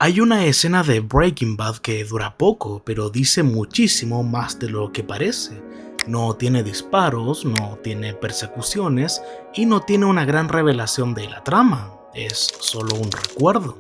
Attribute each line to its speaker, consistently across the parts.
Speaker 1: Hay una escena de Breaking Bad que dura poco, pero dice muchísimo más de lo que parece. No tiene disparos, no tiene persecuciones y no tiene una gran revelación de la trama. Es solo un recuerdo.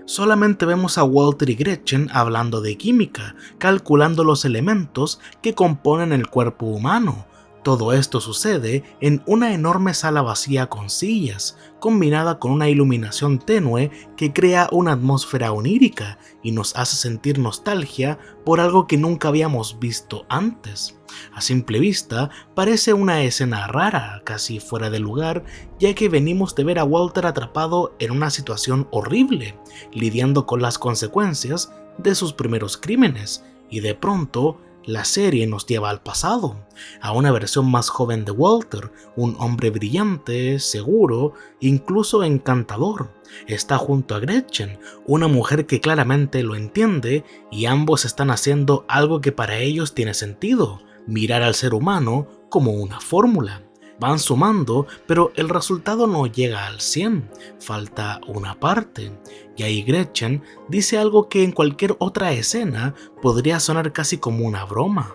Speaker 1: Solamente vemos a Walter y Gretchen hablando de química, calculando los elementos que componen el cuerpo humano. Todo esto sucede en una enorme sala vacía con sillas, combinada con una iluminación tenue que crea una atmósfera onírica y nos hace sentir nostalgia por algo que nunca habíamos visto antes. A simple vista, parece una escena rara, casi fuera de lugar, ya que venimos de ver a Walter atrapado en una situación horrible, lidiando con las consecuencias de sus primeros crímenes, y de pronto la serie nos lleva al pasado, a una versión más joven de Walter, un hombre brillante, seguro, incluso encantador. Está junto a Gretchen, una mujer que claramente lo entiende, y ambos están haciendo algo que para ellos tiene sentido: mirar al ser humano como una fórmula. Van sumando, pero el resultado no llega al 100, falta una parte. Y ahí Gretchen dice algo que en cualquier otra escena podría sonar casi como una broma.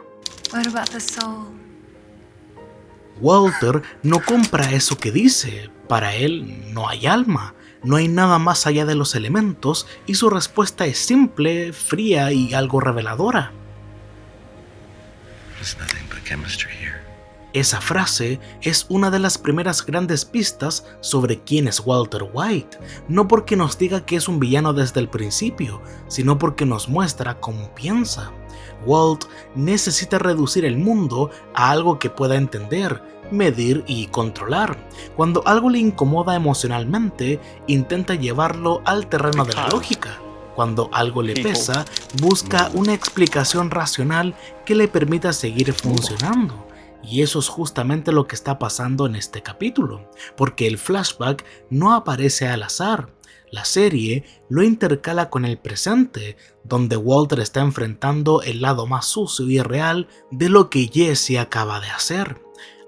Speaker 2: What about the soul?
Speaker 1: Walter no compra eso que dice. Para él no hay alma, no hay nada más allá de los elementos, y su respuesta es simple, fría y algo reveladora.
Speaker 3: There's nothing but chemistry here.
Speaker 1: Esa frase es una de las primeras grandes pistas sobre quién es Walter White, no porque nos diga que es un villano desde el principio, sino porque nos muestra cómo piensa. Walt necesita reducir el mundo a algo que pueda entender, medir y controlar. Cuando algo le incomoda emocionalmente, intenta llevarlo al terreno de la lógica. Cuando algo le pesa, busca una explicación racional que le permita seguir funcionando. Y eso es justamente lo que está pasando en este capítulo, porque el flashback no aparece al azar. La serie lo intercala con el presente, donde Walter está enfrentando el lado más sucio y real de lo que Jesse acaba de hacer.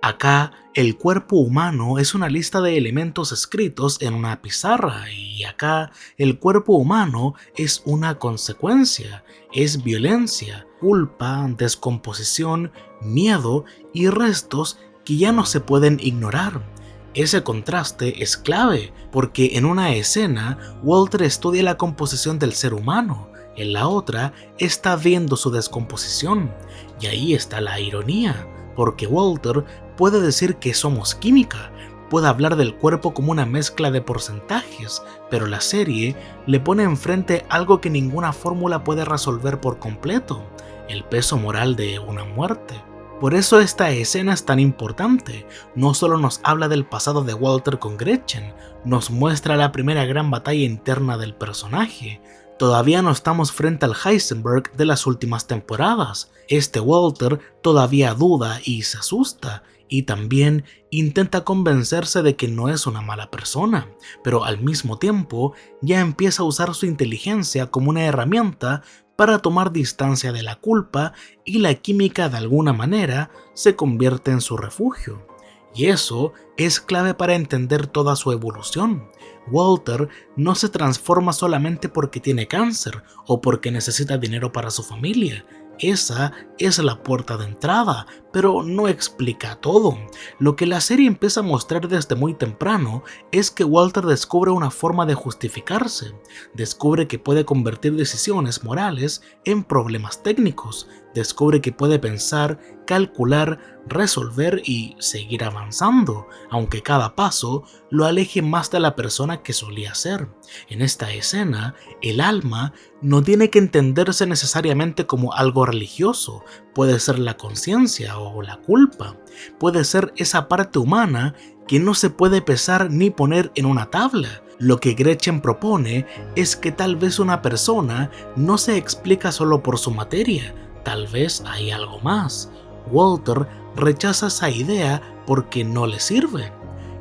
Speaker 1: Acá, el cuerpo humano es una lista de elementos escritos en una pizarra, y acá el cuerpo humano es una consecuencia, es violencia, culpa, descomposición, miedo y restos que ya no se pueden ignorar. Ese contraste es clave, porque en una escena Walter estudia la composición del ser humano, en la otra está viendo su descomposición, y ahí está la ironía, porque Walter puede decir que somos química, puede hablar del cuerpo como una mezcla de porcentajes, pero la serie le pone enfrente algo que ninguna fórmula puede resolver por completo: el peso moral de una muerte. Por eso esta escena es tan importante. No solo nos habla del pasado de Walter con Gretchen, nos muestra la primera gran batalla interna del personaje. Todavía no estamos frente al Heisenberg de las últimas temporadas. Este Walter todavía duda y se asusta, y también intenta convencerse de que no es una mala persona, pero al mismo tiempo ya empieza a usar su inteligencia como una herramienta para tomar distancia de la culpa, y la química de alguna manera se convierte en su refugio. Y eso es clave para entender toda su evolución. Walter no se transforma solamente porque tiene cáncer o porque necesita dinero para su familia. Esa es la puerta de entrada, pero no explica todo. Lo que la serie empieza a mostrar desde muy temprano es que Walter descubre una forma de justificarse. Descubre que puede convertir decisiones morales en problemas técnicos. Descubre que puede pensar, calcular, resolver y seguir avanzando, aunque cada paso lo aleje más de la persona que solía ser. En esta escena, el alma no tiene que entenderse necesariamente como algo religioso. Puede ser la conciencia o la culpa. Puede ser esa parte humana que no se puede pesar ni poner en una tabla. Lo que Gretchen propone es que tal vez una persona no se explica solo por su materia. Tal vez hay algo más. Walter rechaza esa idea porque no le sirve.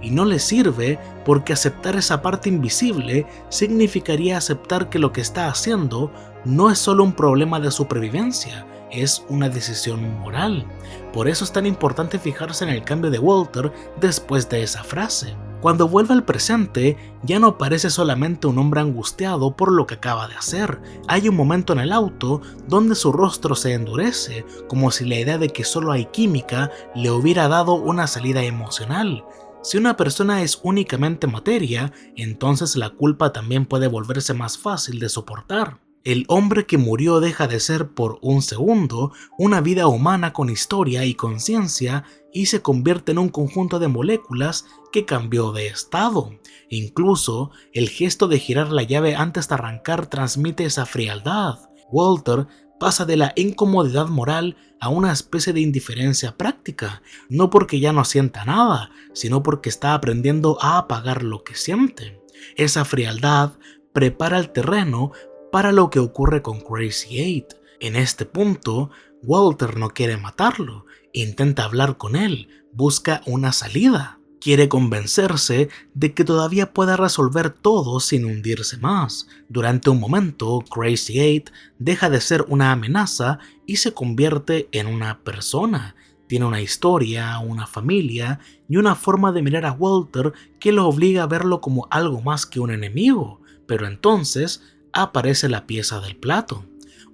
Speaker 1: Y no le sirve porque aceptar esa parte invisible significaría aceptar que lo que está haciendo no es solo un problema de supervivencia, es una decisión moral. Por eso es tan importante fijarse en el cambio de Walter después de esa frase. Cuando vuelve al presente, ya no parece solamente un hombre angustiado por lo que acaba de hacer. Hay un momento en el auto donde su rostro se endurece, como si la idea de que solo hay química le hubiera dado una salida emocional. Si una persona es únicamente materia, entonces la culpa también puede volverse más fácil de soportar. El hombre que murió deja de ser por un segundo una vida humana con historia y conciencia y se convierte en un conjunto de moléculas que cambió de estado. Incluso el gesto de girar la llave antes de arrancar transmite esa frialdad. Walter pasa de la incomodidad moral a una especie de indiferencia práctica, no porque ya no sienta nada, sino porque está aprendiendo a apagar lo que siente. Esa frialdad prepara el terreno para lo que ocurre con Crazy 8. En este punto, Walter no quiere matarlo, intenta hablar con él, busca una salida. Quiere convencerse de que todavía puede resolver todo sin hundirse más. Durante un momento, Crazy 8 deja de ser una amenaza y se convierte en una persona. Tiene una historia, una familia y una forma de mirar a Walter que lo obliga a verlo como algo más que un enemigo. Pero entonces aparece la pieza del plato.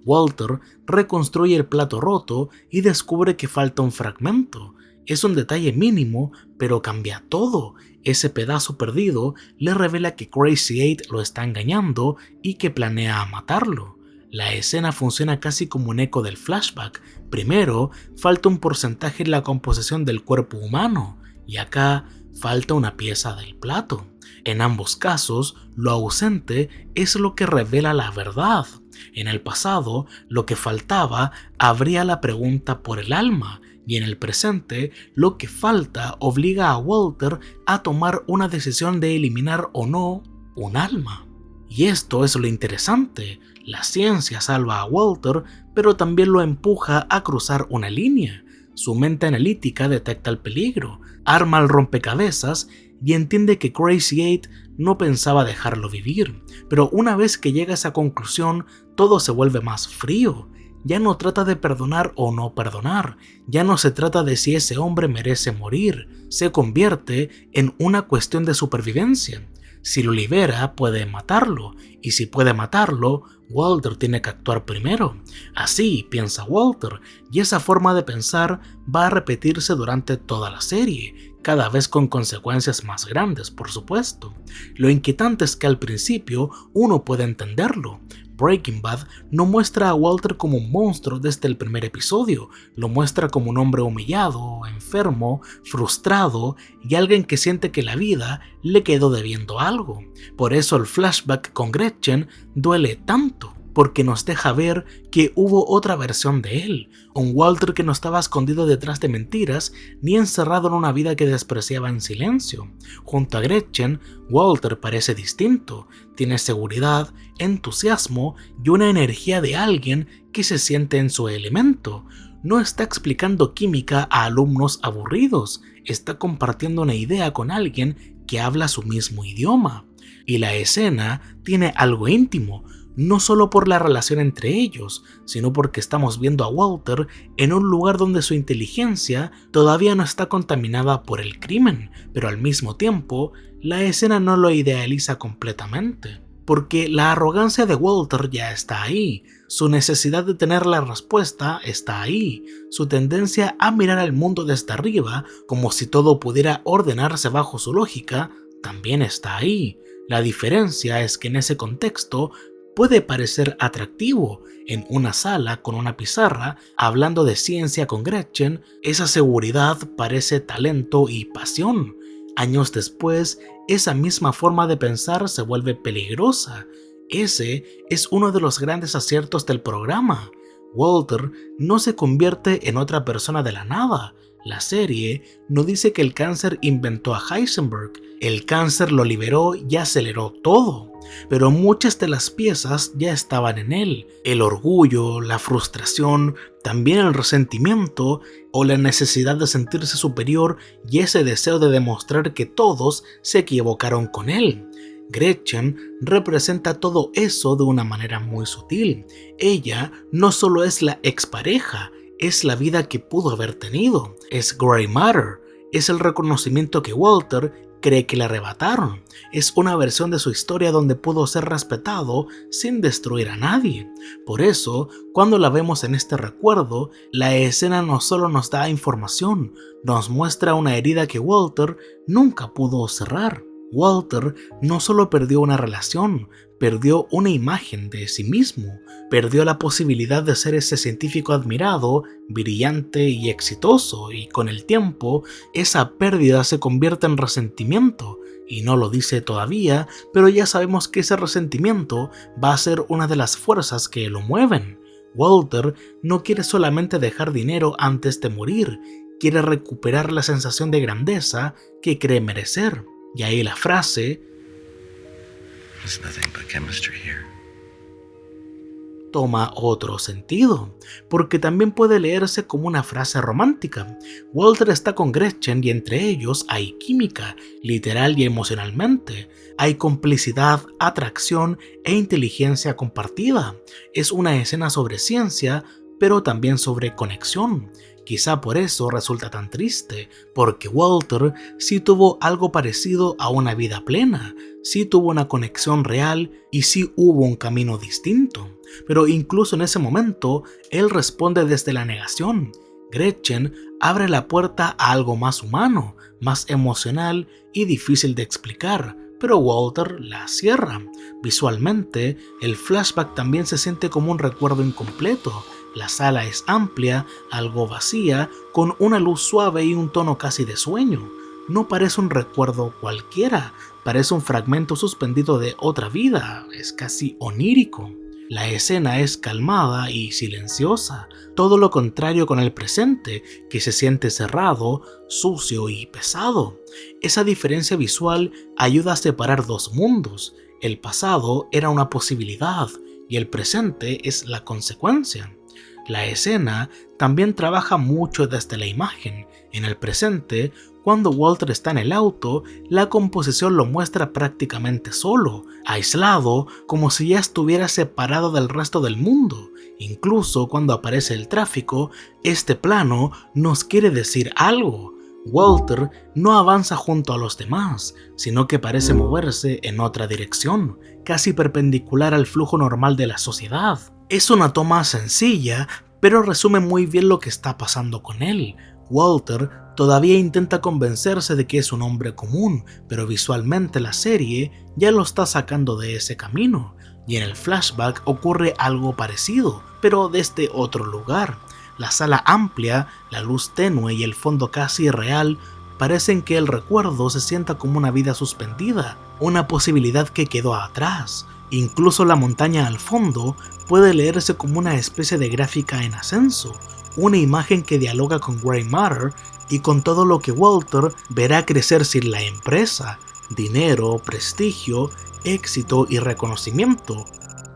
Speaker 1: Walter reconstruye el plato roto y descubre que falta un fragmento. Es un detalle mínimo, pero cambia todo. Ese pedazo perdido le revela que Crazy 8 lo está engañando y que planea matarlo. La escena funciona casi como un eco del flashback. Primero, falta un porcentaje en la composición del cuerpo humano, y acá falta una pieza del plato. En ambos casos, lo ausente es lo que revela la verdad. En el pasado, lo que faltaba abría la pregunta por el alma, y en el presente, lo que falta obliga a Walter a tomar una decisión de eliminar o no un alma. Y esto es lo interesante. La ciencia salva a Walter, pero también lo empuja a cruzar una línea. Su mente analítica detecta el peligro, arma el rompecabezas y entiende que Crazy 8 no pensaba dejarlo vivir. Pero una vez que llega a esa conclusión, todo se vuelve más frío. Ya no trata de perdonar o no perdonar, ya no se trata de si ese hombre merece morir, se convierte en una cuestión de supervivencia. Si lo libera, puede matarlo, y si puede matarlo, Walter tiene que actuar primero. Así piensa Walter, y esa forma de pensar va a repetirse durante toda la serie, cada vez con consecuencias más grandes, por supuesto. Lo inquietante es que al principio uno puede entenderlo. Breaking Bad no muestra a Walter como un monstruo desde el primer episodio, lo muestra como un hombre humillado, enfermo, frustrado y alguien que siente que la vida le quedó debiendo algo. Por eso el flashback con Gretchen duele tanto, porque nos deja ver que hubo otra versión de él, un Walter que no estaba escondido detrás de mentiras ni encerrado en una vida que despreciaba en silencio. Junto a Gretchen, Walter parece distinto, tiene seguridad, entusiasmo y una energía de alguien que se siente en su elemento. No está explicando química a alumnos aburridos, está compartiendo una idea con alguien que habla su mismo idioma. Y la escena tiene algo íntimo, no solo por la relación entre ellos, sino porque estamos viendo a Walter en un lugar donde su inteligencia todavía no está contaminada por el crimen, pero al mismo tiempo, la escena no lo idealiza completamente, porque la arrogancia de Walter ya está ahí, su necesidad de tener la respuesta está ahí, su tendencia a mirar al mundo desde arriba como si todo pudiera ordenarse bajo su lógica también está ahí. La diferencia es que en ese contexto puede parecer atractivo. En una sala con una pizarra, hablando de ciencia con Gretchen, esa seguridad parece talento y pasión. Años después, esa misma forma de pensar se vuelve peligrosa. Ese es uno de los grandes aciertos del programa. Walter no se convierte en otra persona de la nada. La serie no dice que el cáncer inventó a Heisenberg, el cáncer lo liberó y aceleró todo, pero muchas de las piezas ya estaban en él. El orgullo, la frustración, también el resentimiento o la necesidad de sentirse superior y ese deseo de demostrar que todos se equivocaron con él. Gretchen representa todo eso de una manera muy sutil. Ella no solo es la expareja, es la vida que pudo haber tenido, es Grey Matter, es el reconocimiento que Walter cree que le arrebataron. Es una versión de su historia donde pudo ser respetado sin destruir a nadie. Por eso, cuando la vemos en este recuerdo, la escena no solo nos da información, nos muestra una herida que Walter nunca pudo cerrar. Walter no solo perdió una relación, perdió una imagen de sí mismo, perdió la posibilidad de ser ese científico admirado, brillante y exitoso, y con el tiempo esa pérdida se convierte en resentimiento, y no lo dice todavía, pero ya sabemos que ese resentimiento va a ser una de las fuerzas que lo mueven. Walter no quiere solamente dejar dinero antes de morir, quiere recuperar la sensación de grandeza que cree merecer. Y ahí la frase toma otro sentido, porque también puede leerse como una frase romántica. Walter está con Gretchen y entre ellos hay química, literal y emocionalmente. Hay complicidad, atracción e inteligencia compartida. Es una escena sobre ciencia, pero también sobre conexión. Quizá por eso resulta tan triste, porque Walter sí tuvo algo parecido a una vida plena, sí tuvo una conexión real y sí hubo un camino distinto. Pero incluso en ese momento, él responde desde la negación. Gretchen abre la puerta a algo más humano, más emocional y difícil de explicar, pero Walter la cierra. Visualmente, el flashback también se siente como un recuerdo incompleto. La sala es amplia, algo vacía, con una luz suave y un tono casi de sueño. No parece un recuerdo cualquiera, parece un fragmento suspendido de otra vida, es casi onírico. La escena es calmada y silenciosa, todo lo contrario con el presente, que se siente cerrado, sucio y pesado. Esa diferencia visual ayuda a separar dos mundos. El pasado era una posibilidad y el presente es la consecuencia. La escena también trabaja mucho desde la imagen. En el presente, cuando Walter está en el auto, la composición lo muestra prácticamente solo, aislado, como si ya estuviera separado del resto del mundo. Incluso cuando aparece el tráfico, este plano nos quiere decir algo. Walter no avanza junto a los demás, sino que parece moverse en otra dirección, casi perpendicular al flujo normal de la sociedad. Es una toma sencilla, pero resume muy bien lo que está pasando con él. Walter todavía intenta convencerse de que es un hombre común, pero visualmente la serie ya lo está sacando de ese camino. Y en el flashback ocurre algo parecido, pero desde otro lugar. La sala amplia, la luz tenue y el fondo casi irreal parecen que el recuerdo se sienta como una vida suspendida, una posibilidad que quedó atrás. Incluso la montaña al fondo puede leerse como una especie de gráfica en ascenso, una imagen que dialoga con Grey Matter y con todo lo que Walter verá crecer sin la empresa: dinero, prestigio, éxito y reconocimiento,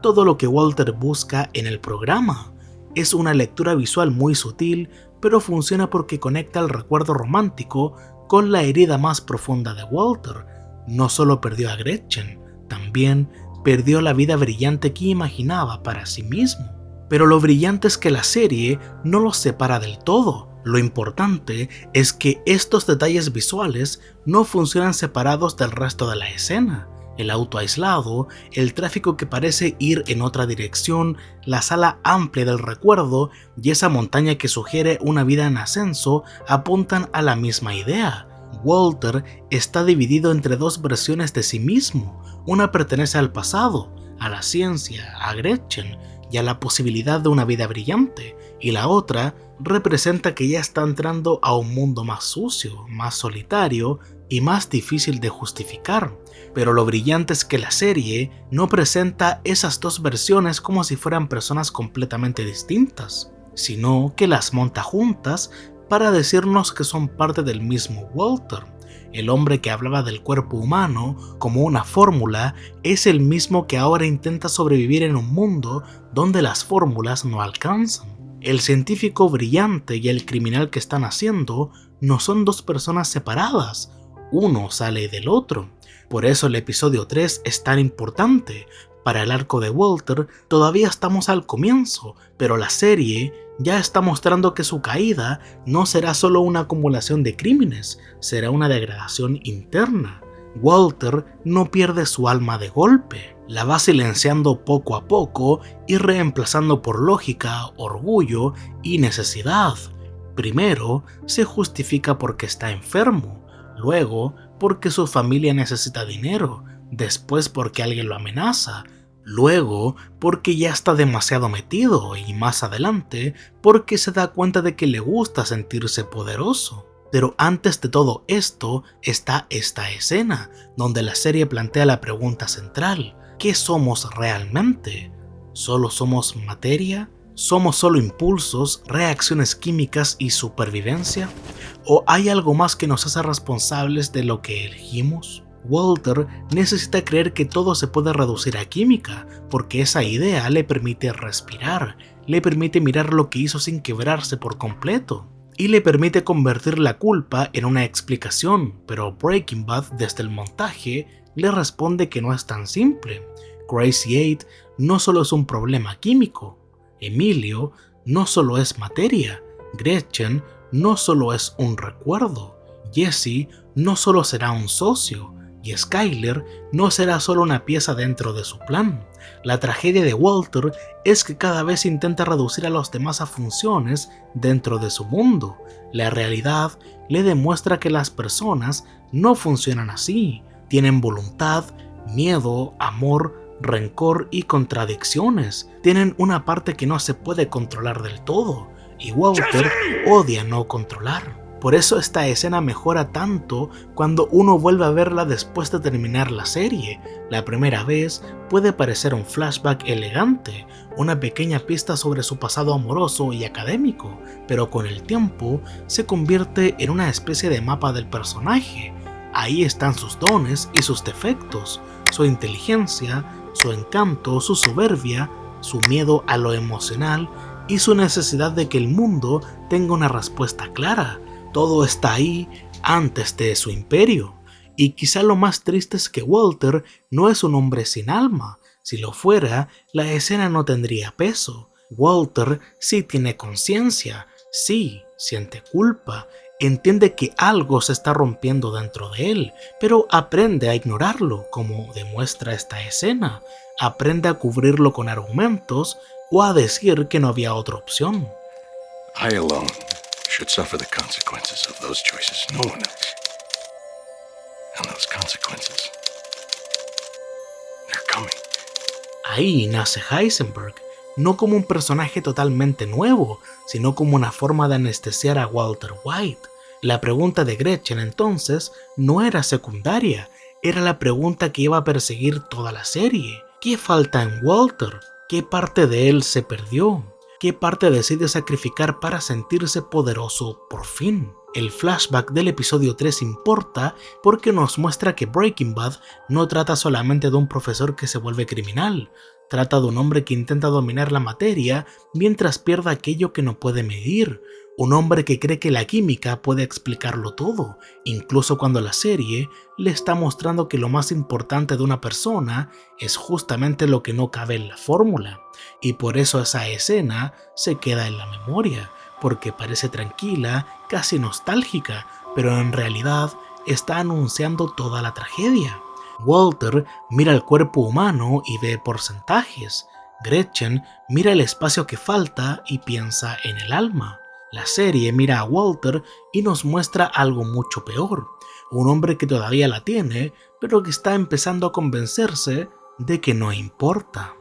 Speaker 1: todo lo que Walter busca en el programa. Es una lectura visual muy sutil, pero funciona porque conecta el recuerdo romántico con la herida más profunda de Walter. No solo perdió a Gretchen, también perdió la vida brillante que imaginaba para sí mismo. Pero lo brillante es que la serie no los separa del todo. Lo importante es que estos detalles visuales no funcionan separados del resto de la escena. El auto aislado, el tráfico que parece ir en otra dirección, la sala amplia del recuerdo y esa montaña que sugiere una vida en ascenso apuntan a la misma idea. Walter está dividido entre dos versiones de sí mismo. Una pertenece al pasado, a la ciencia, a Gretchen y a la posibilidad de una vida brillante, y la otra representa que ya está entrando a un mundo más sucio, más solitario y más difícil de justificar. Pero lo brillante es que la serie no presenta esas dos versiones como si fueran personas completamente distintas, sino que las monta juntas para decirnos que son parte del mismo Walter. El hombre que hablaba del cuerpo humano como una fórmula es el mismo que ahora intenta sobrevivir en un mundo donde las fórmulas no alcanzan. El científico brillante y el criminal que están haciendo no son dos personas separadas, uno sale del otro. Por eso el episodio 3 es tan importante. Para el arco de Walter todavía estamos al comienzo, pero la serie ya está mostrando que su caída no será solo una acumulación de crímenes, será una degradación interna. Walter no pierde su alma de golpe, la va silenciando poco a poco y reemplazando por lógica, orgullo y necesidad. Primero se justifica porque está enfermo, luego porque su familia necesita dinero, después porque alguien lo amenaza, luego porque ya está demasiado metido y más adelante porque se da cuenta de que le gusta sentirse poderoso. Pero antes de todo esto está esta escena, donde la serie plantea la pregunta central: ¿qué somos realmente? ¿Solo somos materia? ¿Somos solo impulsos, reacciones químicas y supervivencia? ¿O hay algo más que nos hace responsables de lo que elegimos? Walter necesita creer que todo se puede reducir a química, porque esa idea le permite respirar, le permite mirar lo que hizo sin quebrarse por completo, y le permite convertir la culpa en una explicación, pero Breaking Bad desde el montaje le responde que no es tan simple. Crazy Eight no solo es un problema químico, Emilio no solo es materia, Gretchen no solo es un recuerdo, Jesse no solo será un socio, y Skyler no será solo una pieza dentro de su plan. La tragedia de Walter es que cada vez intenta reducir a los demás a funciones dentro de su mundo. La realidad le demuestra que las personas no funcionan así, tienen voluntad, miedo, amor, rencor y contradicciones. Tienen una parte que no se puede controlar del todo, y Walter odia no controlar. Por eso esta escena mejora tanto cuando uno vuelve a verla después de terminar la serie. La primera vez puede parecer un flashback elegante, una pequeña pista sobre su pasado amoroso y académico, pero con el tiempo se convierte en una especie de mapa del personaje. Ahí están sus dones y sus defectos, su inteligencia, su encanto, su soberbia, su miedo a lo emocional y su necesidad de que el mundo tenga una respuesta clara. Todo está ahí antes de su imperio. Y quizá lo más triste es que Walter no es un hombre sin alma. Si lo fuera, la escena no tendría peso. Walter sí tiene conciencia, sí siente culpa, entiende que algo se está rompiendo dentro de él, pero aprende a ignorarlo, como demuestra esta escena. Aprende a cubrirlo con argumentos o a decir que no había otra opción.
Speaker 3: I alone should suffer the consequences of those choices, no one else. And those consequences, they're coming.
Speaker 1: Ahí nace Heisenberg, no como un personaje totalmente nuevo, sino como una forma de anestesiar a Walter White. La pregunta de Gretchen entonces no era secundaria, era la pregunta que iba a perseguir toda la serie. ¿Qué falta en Walter? ¿Qué parte de él se perdió? ¿Qué parte decide sacrificar para sentirse poderoso por fin? El flashback del episodio 3 importa porque nos muestra que Breaking Bad no trata solamente de un profesor que se vuelve criminal, trata de un hombre que intenta dominar la materia mientras pierde aquello que no puede medir, un hombre que cree que la química puede explicarlo todo, incluso cuando la serie le está mostrando que lo más importante de una persona es justamente lo que no cabe en la fórmula. Y por eso esa escena se queda en la memoria, porque parece tranquila, casi nostálgica, pero en realidad está anunciando toda la tragedia. Walter mira el cuerpo humano y ve porcentajes. Gretchen mira el espacio que falta y piensa en el alma. La serie mira a Walter y nos muestra algo mucho peor, un hombre que todavía la tiene, pero que está empezando a convencerse de que no importa.